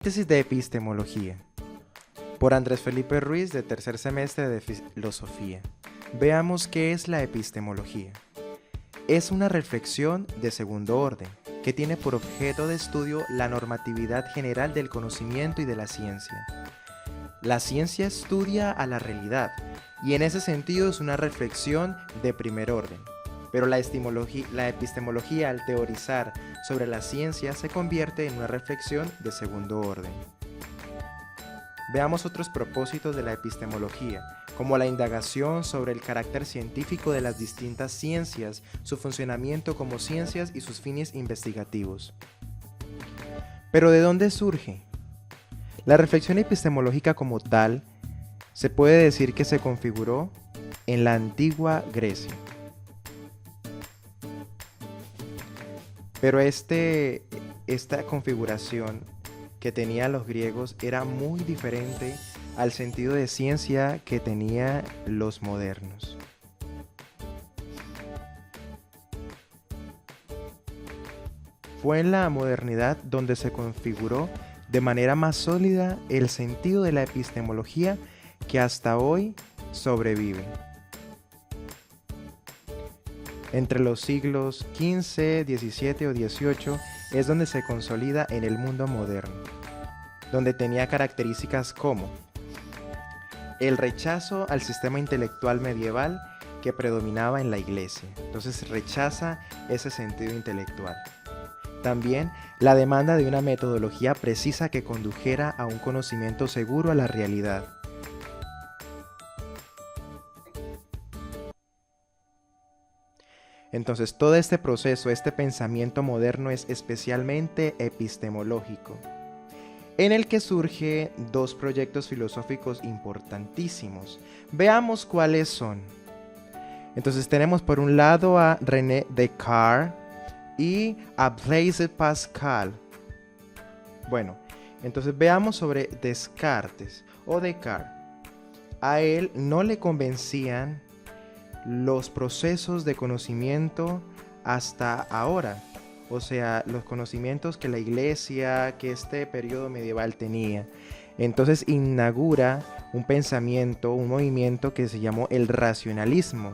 Tesis de epistemología por Andrés Felipe Ruiz de tercer semestre de filosofía. Veamos qué es la epistemología. Es una reflexión de segundo orden que tiene por objeto de estudio la normatividad general del conocimiento y de la ciencia. La ciencia estudia a la realidad y en ese sentido es una reflexión de primer orden. Pero la epistemología, al teorizar sobre la ciencia, se convierte en una reflexión de segundo orden. Veamos otros propósitos de la epistemología, como la indagación sobre el carácter científico de las distintas ciencias, su funcionamiento como ciencias y sus fines investigativos. ¿Pero de dónde surge? La reflexión epistemológica como tal se puede decir que se configuró en la antigua Grecia. Pero esta configuración que tenían los griegos era muy diferente al sentido de ciencia que tenían los modernos. Fue en la modernidad donde se configuró de manera más sólida el sentido de la epistemología que hasta hoy sobrevive. Entre los siglos XV, XVII o XVIII es donde se consolida en el mundo moderno, donde tenía características como el rechazo al sistema intelectual medieval que predominaba en la Iglesia. Entonces rechaza ese sentido intelectual. También la demanda de una metodología precisa que condujera a un conocimiento seguro a la realidad. Entonces, todo este proceso, este pensamiento moderno es especialmente epistemológico, en el que surgen dos proyectos filosóficos importantísimos. Veamos cuáles son. Entonces, tenemos por un lado a René Descartes y a Blaise Pascal. Bueno, entonces veamos sobre Descartes o Descartes. A él no le convencían los procesos de conocimiento hasta ahora, o sea, los conocimientos que la Iglesia, que este periodo medieval tenía. Entonces inaugura un pensamiento, un movimiento que se llamó el racionalismo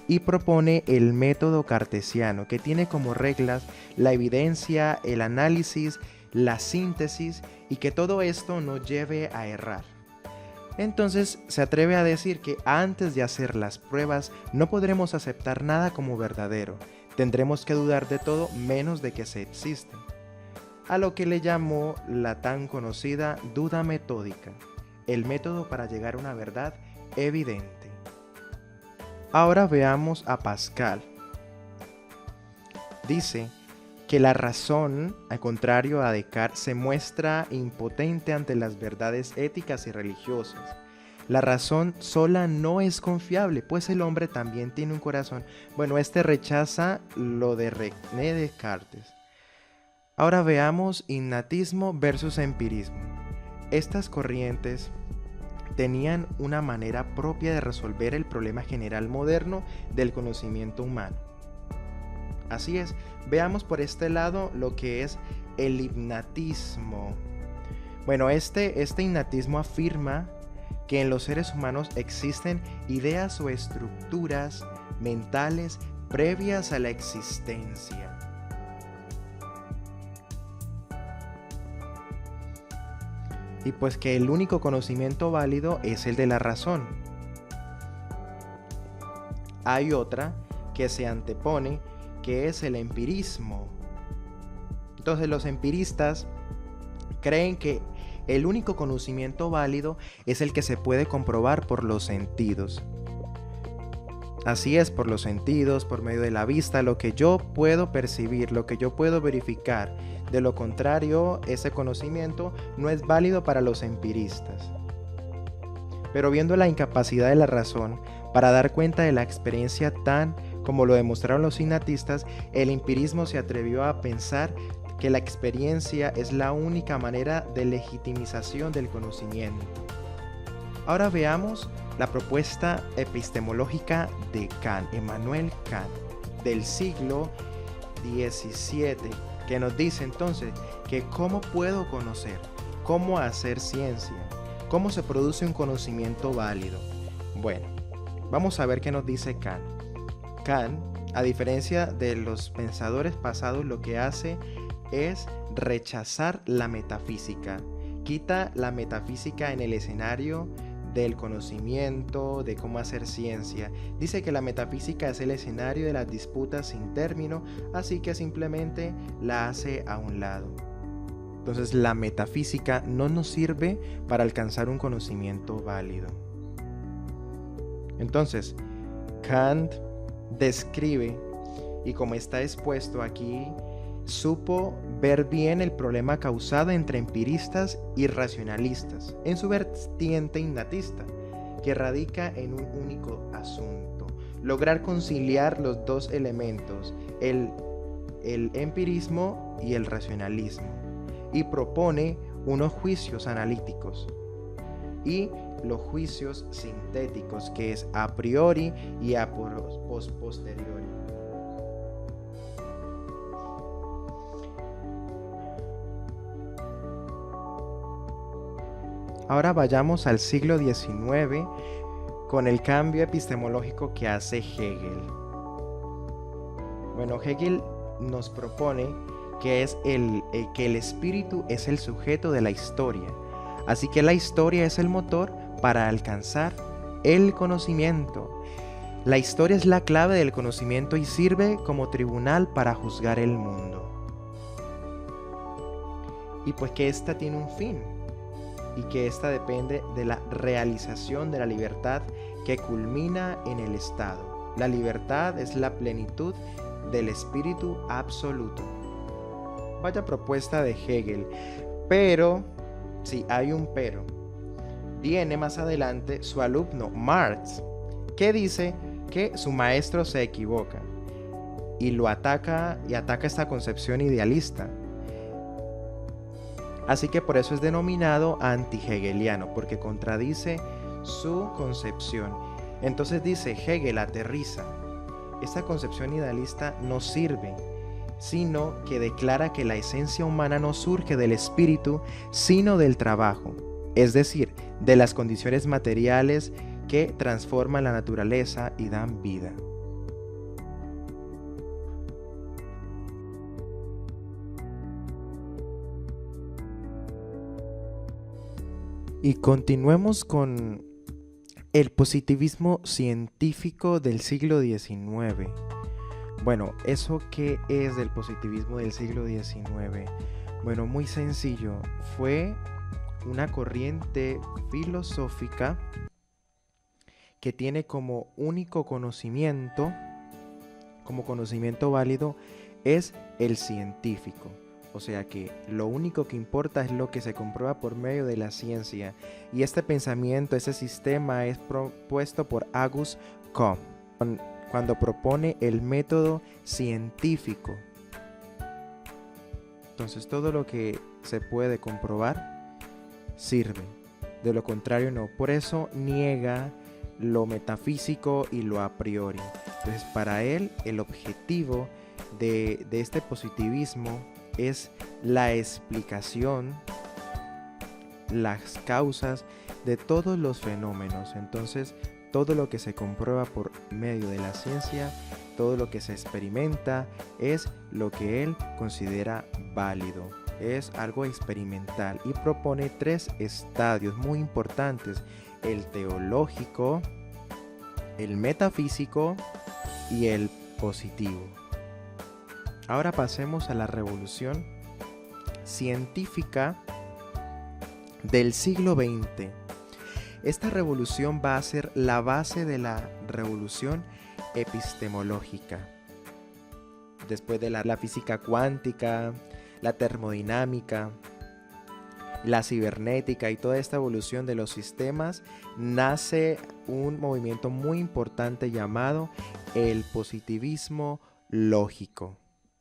y propone el método cartesiano, que tiene como reglas la evidencia, el análisis, la síntesis y que todo esto nos lleve a errar. Entonces se atreve a decir que antes de hacer las pruebas no podremos aceptar nada como verdadero, tendremos que dudar de todo menos de que se existe, a lo que le llamó la tan conocida duda metódica, el método para llegar a una verdad evidente. Ahora veamos a Pascal. Dice que la razón, al contrario a Descartes, se muestra impotente ante las verdades éticas y religiosas. La razón sola no es confiable, pues el hombre también tiene un corazón. Bueno, este rechaza lo de René Descartes. Ahora veamos innatismo versus empirismo. Estas corrientes tenían una manera propia de resolver el problema general moderno del conocimiento humano. Así es, veamos por este lado lo que es el innatismo. Bueno, este innatismo afirma que en los seres humanos existen ideas o estructuras mentales previas a la existencia. Y pues que el único conocimiento válido es el de la razón. Hay otra que se antepone, que es el empirismo. Entonces los empiristas creen que el único conocimiento válido es el que se puede comprobar por los sentidos. Así es, por los sentidos, por medio de la vista, lo que yo puedo percibir, lo que yo puedo verificar. De lo contrario, ese conocimiento no es válido para los empiristas. Pero viendo la incapacidad de la razón para dar cuenta de la experiencia tan como lo demostraron los innatistas, el empirismo se atrevió a pensar que la experiencia es la única manera de legitimización del conocimiento. Ahora veamos la propuesta epistemológica de Kant, Immanuel Kant, del siglo XVII, que nos dice entonces que cómo puedo conocer. ¿Cómo hacer ciencia? ¿Cómo se produce un conocimiento válido? Bueno, vamos a ver qué nos dice Kant. Kant, a diferencia de los pensadores pasados, lo que hace es rechazar la metafísica. Quita la metafísica en el escenario del conocimiento, de cómo hacer ciencia. Dice que la metafísica es el escenario de las disputas sin término, así que simplemente la hace a un lado. Entonces la metafísica no nos sirve para alcanzar un conocimiento válido. Entonces, Kant describe, y como está expuesto aquí, supo ver bien el problema causado entre empiristas y racionalistas en su vertiente innatista, que radica en un único asunto: lograr conciliar los dos elementos, el empirismo y el racionalismo, y propone unos juicios analíticos y los juicios sintéticos, que es a priori y a posteriori. Ahora vayamos al siglo XIX con el cambio epistemológico que hace Hegel. Bueno, Hegel nos propone que el espíritu es el sujeto de la historia, así que la historia es el motor para alcanzar el conocimiento. La historia es la clave del conocimiento y sirve como tribunal para juzgar el mundo. Y pues que ésta tiene un fin, y que ésta depende de la realización de la libertad que culmina en el Estado. La libertad es la plenitud del espíritu absoluto. Vaya propuesta de Hegel, pero, sí, hay un pero. Viene más adelante su alumno Marx, que dice que su maestro se equivoca y lo ataca esta concepción idealista. Así que por eso es denominado anti-hegeliano, porque contradice su concepción. Entonces dice, Hegel aterriza: esta concepción idealista no sirve, sino que declara que la esencia humana no surge del espíritu, sino del trabajo, es decir, de las condiciones materiales que transforman la naturaleza y dan vida. Y continuemos con el positivismo científico del siglo XIX. Bueno, ¿eso qué es del positivismo del siglo XIX? Bueno, muy sencillo. Fue una corriente filosófica que tiene como único conocimiento, como conocimiento válido, es el científico. O sea que lo único que importa es lo que se comprueba por medio de la ciencia. Y este pensamiento, este sistema es propuesto por Auguste Comte cuando propone el método científico. Entonces todo lo que se puede comprobar sirve, de lo contrario no. Por eso niega lo metafísico y lo a priori. Entonces para él el objetivo de este positivismo es la explicación, las causas de todos los fenómenos. Entonces, todo lo que se comprueba por medio de la ciencia, todo lo que se experimenta, es lo que él considera válido. Es algo experimental y propone 3 estadios muy importantes: el teológico, el metafísico y el positivo. Ahora pasemos a la revolución científica del siglo XX. Esta revolución va a ser la base de la revolución epistemológica. Después de la física cuántica, la termodinámica, la cibernética y toda esta evolución de los sistemas, nace un movimiento muy importante llamado el positivismo lógico.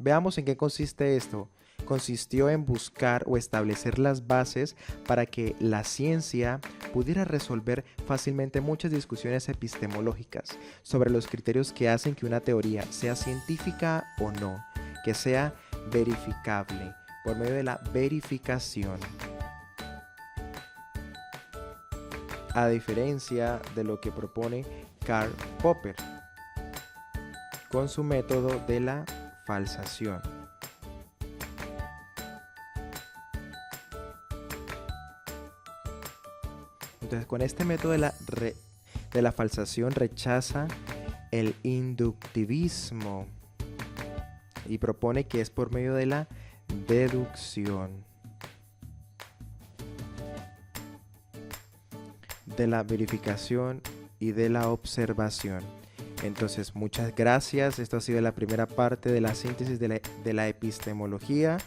Veamos en qué consiste esto. Consistió en buscar o establecer las bases para que la ciencia pudiera resolver fácilmente muchas discusiones epistemológicas sobre los criterios que hacen que una teoría sea científica o no, que sea verificable por medio de la verificación. a diferencia de lo que propone Karl Popper con su método de la falsación. Entonces, con este método de la falsación rechaza el inductivismo y propone que es por medio de la deducción, de la verificación y de la observación. Entonces, muchas gracias. Esto ha sido la primera parte de la síntesis de la epistemología.